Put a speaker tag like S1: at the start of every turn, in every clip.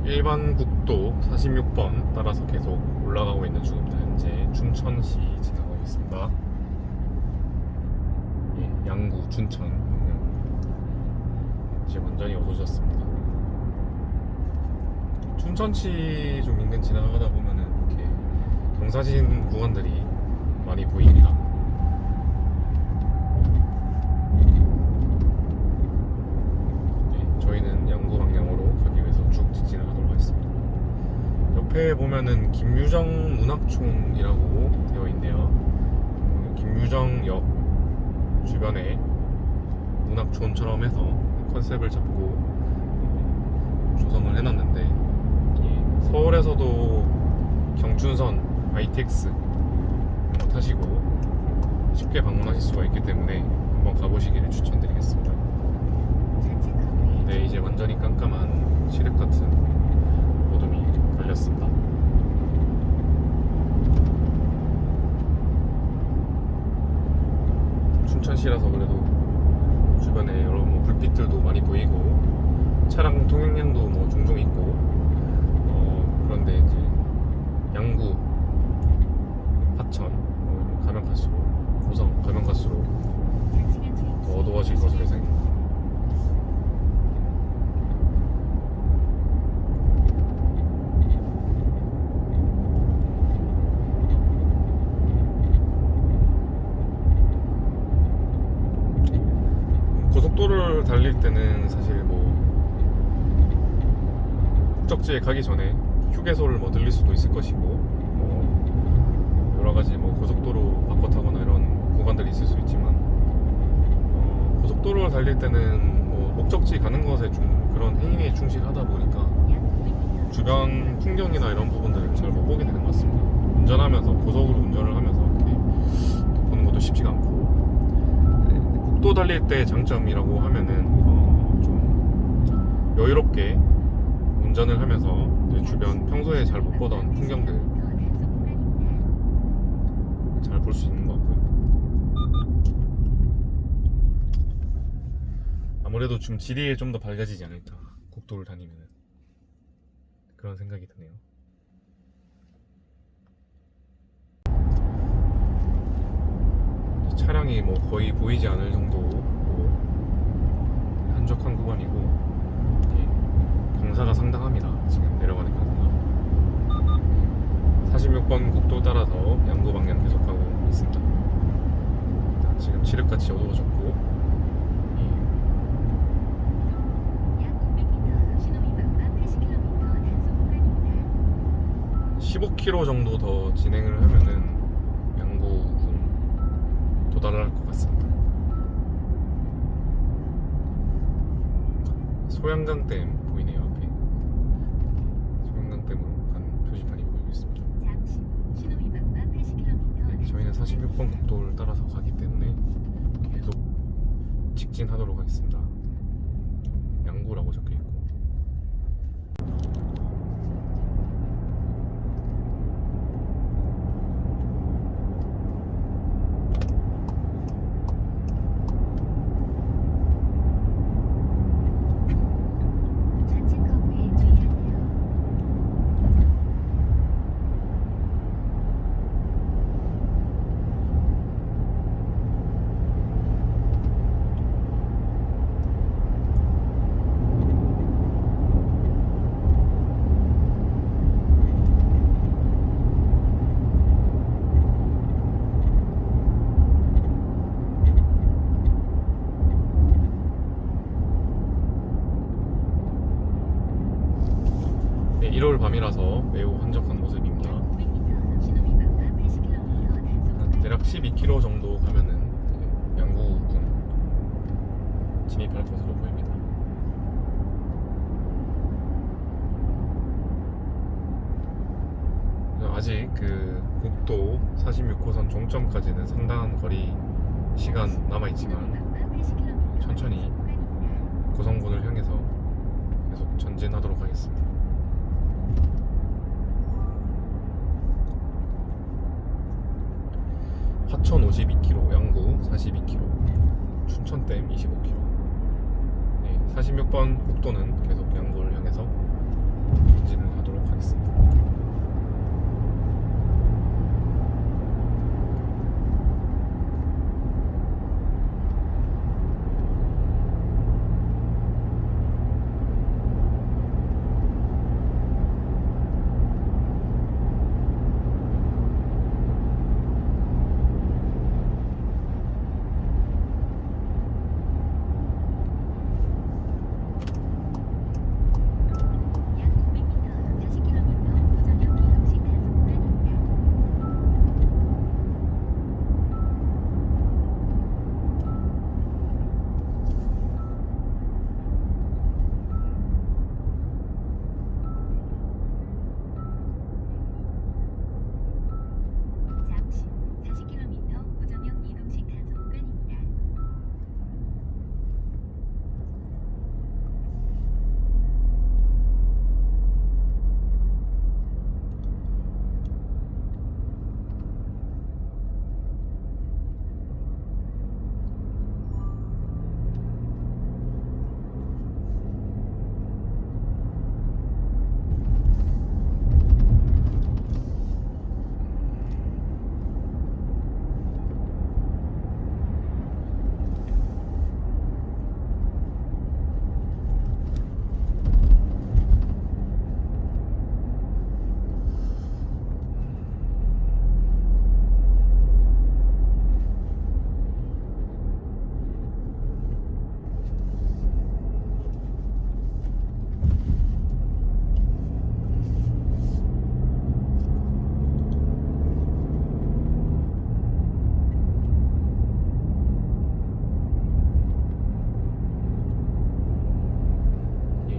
S1: 일반 국도 46번 따라서 계속 올라가고 있는 중입니다. 현재 춘천시 지나가고 있습니다. 예, 양구 춘천 이제 완전히 어두워졌습니다. 춘천시 좀 인근 지나가다 보면은 이렇게 경사진 구간들이 많이 보입니다. 네, 저희는 양구 방향으로 가기 위해서 쭉 직진하도록 하겠습니다. 옆에 보면은 김유정 문학촌이라고 되어 있네요. 김유정역 주변에 문학촌처럼 해서 컨셉을 잡고 조성을 해놨는데, 예, 서울에서도 경춘선 ITX 타시고 쉽게 방문하실 수가 있기 때문에 한번 가보시기를 추천드리겠습니다. 네, 이제 완전히 깜깜한 칠흑 같은 어둠이 걸렸습니다. 춘천시라서 그래도 주변에 여러 불빛들도 많이 보이고 차량 통행량도 종종 있고, 그런데 이제 양구, 하천 가면 갈수록, 고성 가면 갈수록 더 어두워질 것으로 예상입니다. 고속도로를 달릴 때는 사실 목적지에 가기 전에 휴게소를 들릴 수도 있을 것이고, 여러가지 고속도로 바꿔 타거나 이런 구간들이 있을 수 있지만, 고속도로를 달릴 때는 목적지 가는 것에 좀 그런 행위에 충실하다 보니까 주변 풍경이나 이런 부분들을 잘 못 보게 되는 것 같습니다. 운전하면서, 고속으로 운전을 하면서 이렇게 보는 것도 쉽지가 않고, 국도 달릴 때 장점이라고 하면은 좀 여유롭게 운전을 하면서 주변 평소에 잘 못 보던 풍경들 잘 볼 수 있는 것 같고요. 아무래도 좀 지리에 좀 더 밝아지지 않을까, 국도를 다니면은, 그런 생각이 드네요. 차량이 거의 보이지 않을 정도로 한적한 구간이고, 경사가 상당합니다. 지금 내려가는 경사가 46번 국도 따라서 양구 방향 계속하고 있습니다. 지금 칠흑같이 어두워졌고, 15km 정도 더 진행을 하면은 양구군 도달할 것 같습니다. 소양강댐 보이네요. 앞에 소양강댐으로 간 표지판이 보이고 있습니다. 네, 저희는 46번 국도를 따라서 가기 때문에 계속 직진하도록 하겠습니다. 양구라고 적혀있고, 네, 일요일 밤이라서 매우 한적한 모습입니다. 대략 12km 정도 가면은 양구군 진입할 것으로 보입니다. 아직 국도 46호선 종점까지는 상당한 거리 시간 남아있지만, 천천히 고성군을 향해서 계속 전진하도록 하겠습니다. 하천 52km, 양구 42km, 춘천댐 25km. 네, 46번 국도는 계속 양구를 향해서 하겠습니다.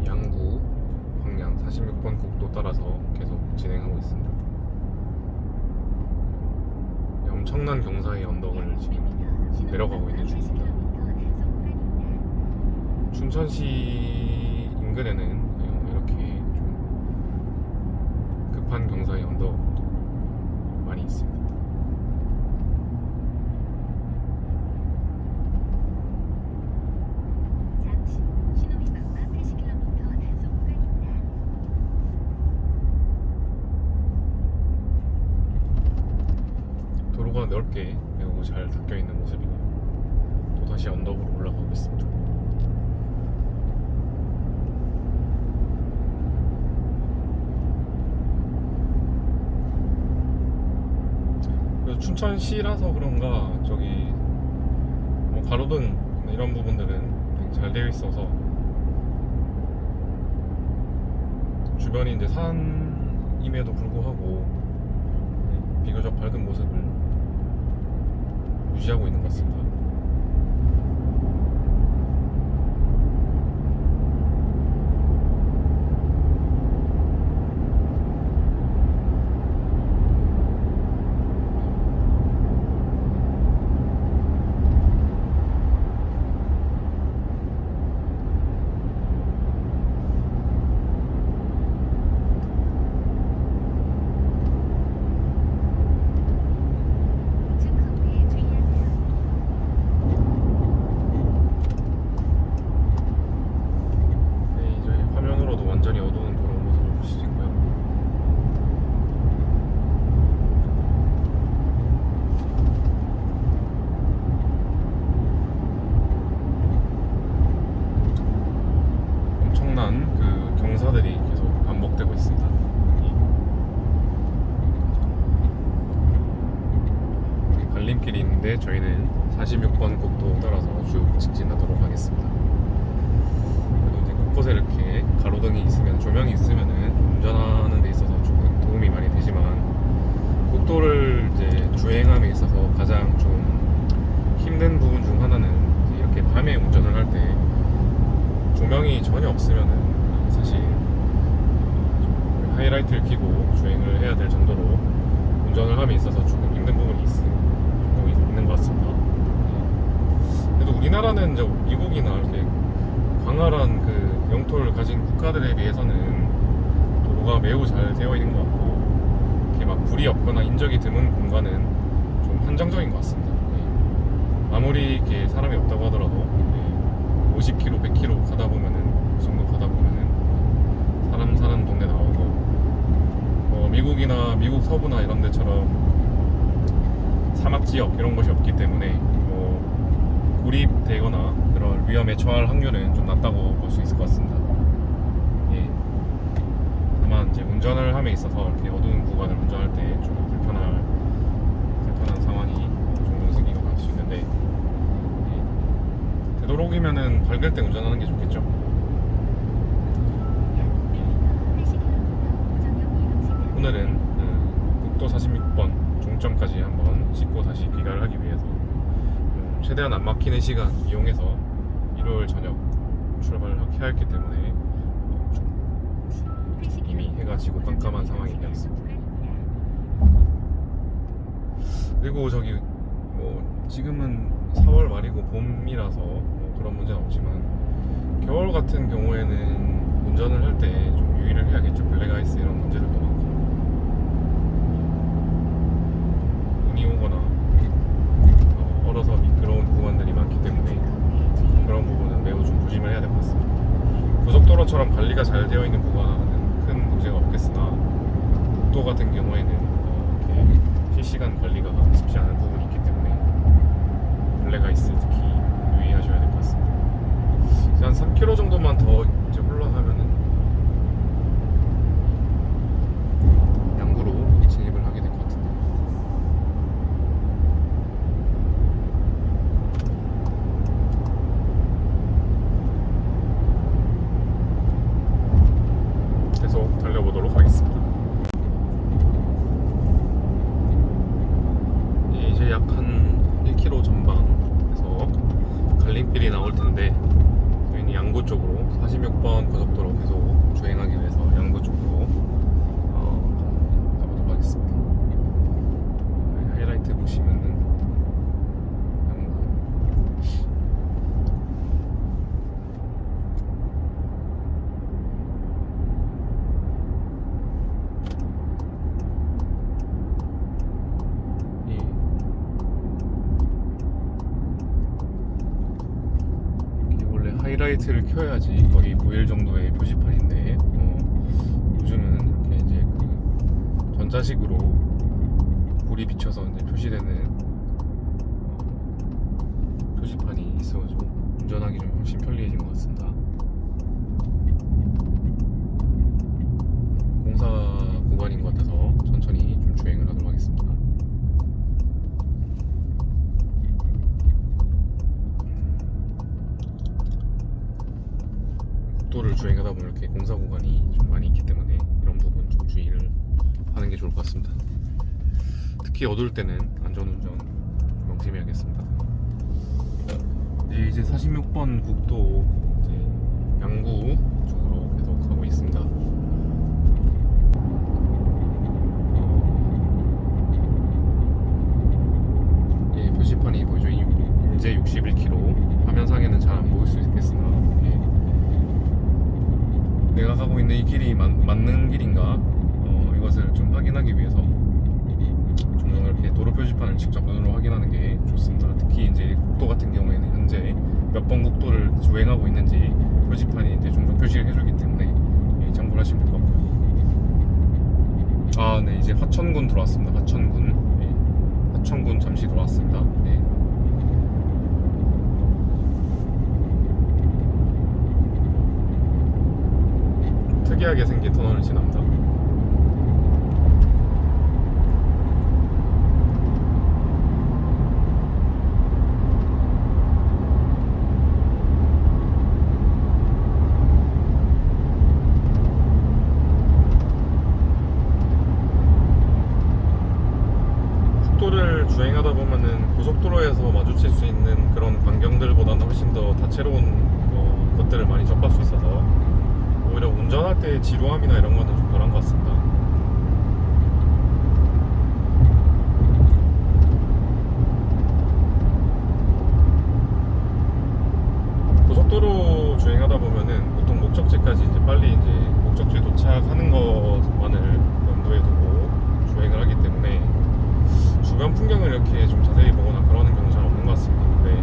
S1: 양구 방향 46번 국도 따라서 계속 진행하고 있습니다. 엄청난 경사의 언덕을 지금 내려가고 있는 중입니다. 춘천시 인근에는 이렇게 좀 급한 경사의 언덕 많이 있습니다. 도로가 넓게 매우 잘 닦여 있는 모습이고 또 다시 언덕으로 올라가고 있습니다. 그래서 춘천시라서 그런가 저기 뭐 가로등 이런 부분들은 되게 잘 되어 있어서 주변이 이제 산임에도 불구하고 비교적 밝은 모습을 유지하고 있는 것 같습니다. 완전히 어두운 도로 모습을 볼 수 있고요. 엄청난 그 경사들이 계속 반복되고 있습니다. 여기 갈림길이 있는데 저희는 46번 국도 따라서 쭉 직진하도록 하겠습니다. 곳곳에 이렇게 가로등이 있으면, 조명이 있으면은 운전하는 데 있어서 조금 도움이 많이 되지만 국도를 이제 주행함에 있어서 가장 좀 힘든 부분 중 하나는 이렇게 밤에 운전을 할 때 조명이 전혀 없으면은 사실 하이라이트를 켜고 주행을 해야 될 정도로 운전을 함에 있어서 조금 힘든 부분이 있는 것 같습니다. 그래도 우리나라는 이제 미국이나 이렇게 광활한 그 영토를 가진 국가들에 비해서는 도로가 매우 잘 되어 있는 것 같고 이렇게 막 불이 없거나 인적이 드문 공간은 좀 한정적인 것 같습니다. 아무리 이렇게 사람이 없다고 하더라도 50km, 100km 가다 보면은 그 정도 가다 보면은 사람 사는 동네 나오고 미국이나 미국 서부나 이런 데처럼 사막 지역 이런 곳이 없기 때문에 뭐 고립되거나 그런 위험에 처할 확률은 좀 낮다고 볼 수 있을 것 같습니다. 예. 다만 이제 운전을 함에 있어서 이렇게 어두운 구간을 운전할 때 좀 불편한 상황이 종종 생기거나 할 수 있는데, 예. 되도록이면은 밝을 때 운전하는 게 좋겠죠. 오늘은 국도 46번 종점까지 한번 찍고 다시 귀가를 하기 위해서 최대한 안 막히는 시간 이용해서 일요일 저녁 출발을 해야 했기 때문에 좀 이미 해가 지고 깜깜한 상황이 되었습니다. 그리고 저기 뭐 지금은 4월 말이고 봄이라서 뭐 그런 문제는 없지만 겨울 같은 경우에는 운전을 할 때 좀 유의를 해야겠죠. 블랙아이스 이런 문제들도 많고 눈이 오거나 얼어서 미끄러운 구간들이 많기 때문에 그런 부분은 매우 좀 조심을 해야 될 것 같습니다. 고속도로처럼 관리가 잘 되어 있는 구간은 큰 문제가 없겠으나 국도 같은 경우에는 이렇게 실시간 관리가 쉽지 않은 부분이 있기 때문에 블랙아이스 특히 유의하셔야 될 것 같습니다. 이제 한 3km 정도만 더 이제 올라가면은 양구로 진입을 하게 될 것 같은데. 계속 달려보도록 하겠습니다. 이제 약 한 1km 전방에서 갈림길이 나올 텐데 저희는 양구 쪽으로 46번 고속도로 계속 주행하기 위해서 양구 쪽으로 가보도록 하겠습니다. 하이라이트 보시면은 양구. 하이라이트를 켜야지 거의 보일 정도의 표지판인데 요즘은 이렇게 이제 그 전자식으로 불이 비춰서 이제 표시되는 표지판이 있어가지고 운전하기 좀 훨씬 편리해진 것 같습니다. 공사 구간인 것 같아서 천천히 좀 주행을 하도록 하겠습니다. 국도를 주행하다 보면 이렇게 공사 구간이 좀 많이 있기 때문에 이런 부분 좀 주의를 하는 게 좋을 것 같습니다. 특히 어두울 때는 안전운전 명심해야겠습니다. 이제 46번 국도 이제 양구 쪽으로 계속 가고 있습니다. 예, 표지판이 보이죠? 이제 61km. 화면상에는 잘 안 보일 수 있겠으나 내가 가고 있는 이 길이 맞는 길인가 이것을 좀 확인하기 위해서 종종 이렇게 도로 표지판을 직접 눈으로 확인하는 게 좋습니다. 특히 이제 국도 같은 경우에는 현재 몇 번 국도를 주행하고 있는지 표지판이 이제 종종 표시를 해주기 때문에 참고를 하시면 될 것 같고요. 아, 네, 이제 화천군 들어왔습니다. 화천군. 네, 화천군 잠시 들어왔습니다. 네. 특이하게 생긴 터널을 지납니다. 국도를 주행하다 보면은 고속도로에서 마주칠 수 있는 그런 광경들보다는 훨씬 더 다채로운 것들을 많이 접할 수 있어서 오히려 운전할 때 지루함이나 이런 거는 좀 덜한 것 같습니다. 고속도로 주행하다 보면은 보통 목적지까지 이제 빨리 이제 목적지 도착하는 것만을 염두에 두고 주행을 하기 때문에 주변 풍경을 이렇게 좀 자세히 보거나 그러는 경우는 잘 없는 것 같습니다. 근데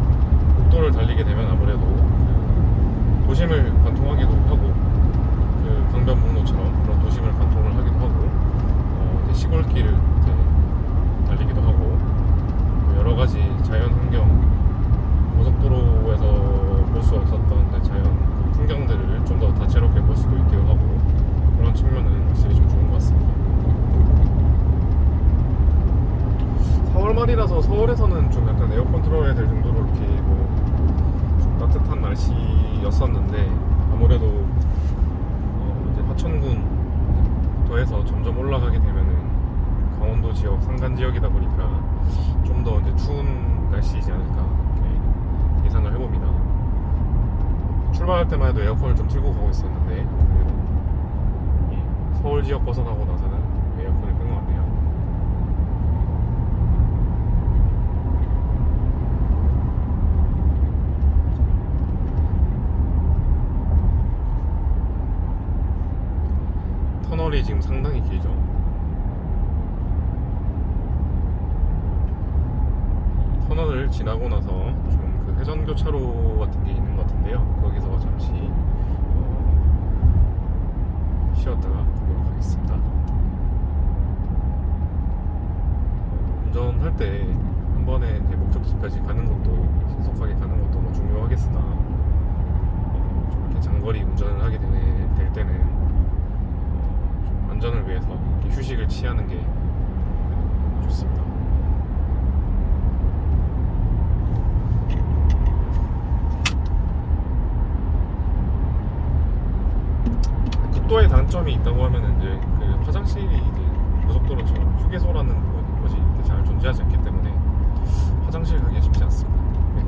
S1: 국도를 달리게 되면 아무래도 도심을 관통하기도 하고 강변북로처럼 그런 도심을 관통을 하기도 하고 시골길 이제 달리기도 하고 뭐 여러 가지 자연 환경, 고속도로에서 볼 수 없었던 자연 그 풍경들을 좀 더 다채롭게 볼 수도 있기도 하고 그런 측면은 확실히 좀 좋은 것 같습니다. 4월 말이라서 서울에서는 좀 약간 에어컨 틀어야 될 정도로 이렇게 뭐 좀 따뜻한 날씨였었는데 아무래도 이제 하천군 더해서 점점 올라가게 되면은 강원도 지역 산간 지역이다 보니까 좀 더 이제 추운 날씨이지 않을까 이렇게 예상을 해봅니다. 출발할 때만 해도 에어컨을 좀 틀고 가고 있었는데 이 서울 지역 벗어나고 나서는 에어컨을 끈 것 같네요. 터널이 지금 상당히 길죠. 터널을 지나고 나서 좀 그 회전교차로 같은 게 있는 것 같은데요. 거기서 잠시 쉬었다가 가도록 하겠습니다. 운전할 때 한 번에 이제 목적지까지 가는 것도 신속하게 가는 것도 뭐 중요하겠으나 좀 이렇게 장거리 운전을 하게 될 때는 좀 안전을 위해서 이렇게 휴식을 취하는 게 좋습니다. 국도의 단점이 있다고 하면은 이제 그 화장실이 이제 고속도로처럼 휴게소라는 것이 이렇게 잘 존재하지 않기 때문에 화장실 가기 쉽지 않습니다.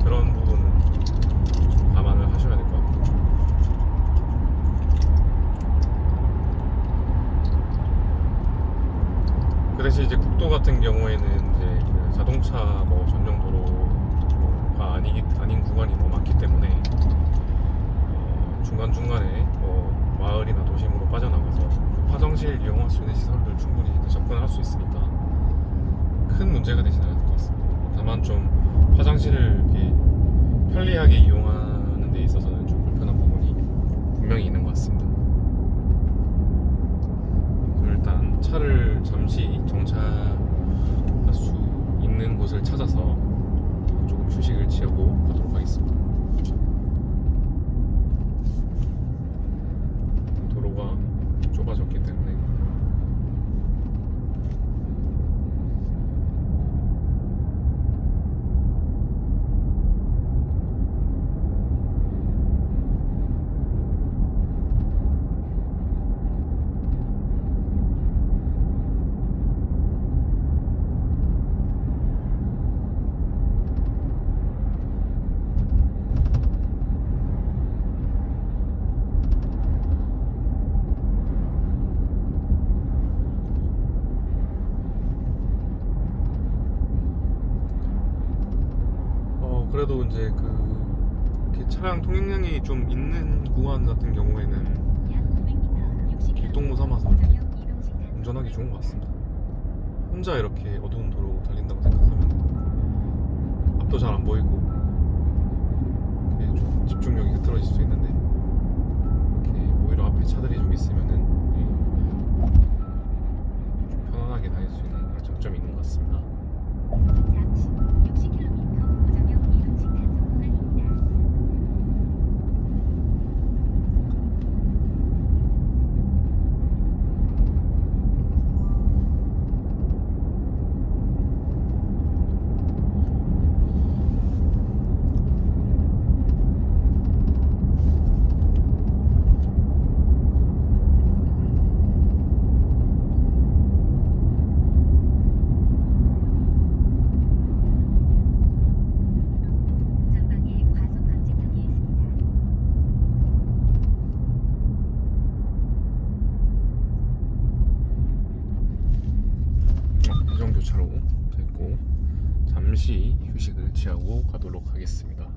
S1: 그런 부분은 좀 감안을 하셔야 될 것 같고. 그 대신 이제 국도 같은 경우에는 이제 그 자동차 뭐 전용 도로가 아닌 구간이 뭐 많기 때문에 중간중간에 뭐 마을이나 도심으로 빠져나가서 화장실 이용할 수 있는 시설들 충분히 접근을 할 수 있으니까 큰 문제가 되지는 않을 것 같습니다. 다만 좀 화장실을 이렇게 편리하게 이용하는 데 있어서는 좀 불편한 부분이 분명히 있는 것 같습니다. 그래서 일단 차를 잠시 정차할 수 있는 곳을 찾아서 조금 휴식을 취하고 가도록 하겠습니다. 도로가 좁아졌기 때문에 그래도 이제 이렇게 차량 통행량이 좀 있는 구간 같은 경우에는 길동무 삼아서 이렇게 운전하기 좋은 것 같습니다. 혼자 이렇게 어두운 도로 달린다고 생각하면 앞도 잘 안 보이고 좀 집중력이 흐트러질 수 있는데 이렇게 오히려 앞에 차들이 좀 있으면은 좀 편안하게 다닐 수 있는 그런 장점이 있는 것 같습니다. 회전교차로 됐고 잠시 휴식을 취하고 가도록 하겠습니다.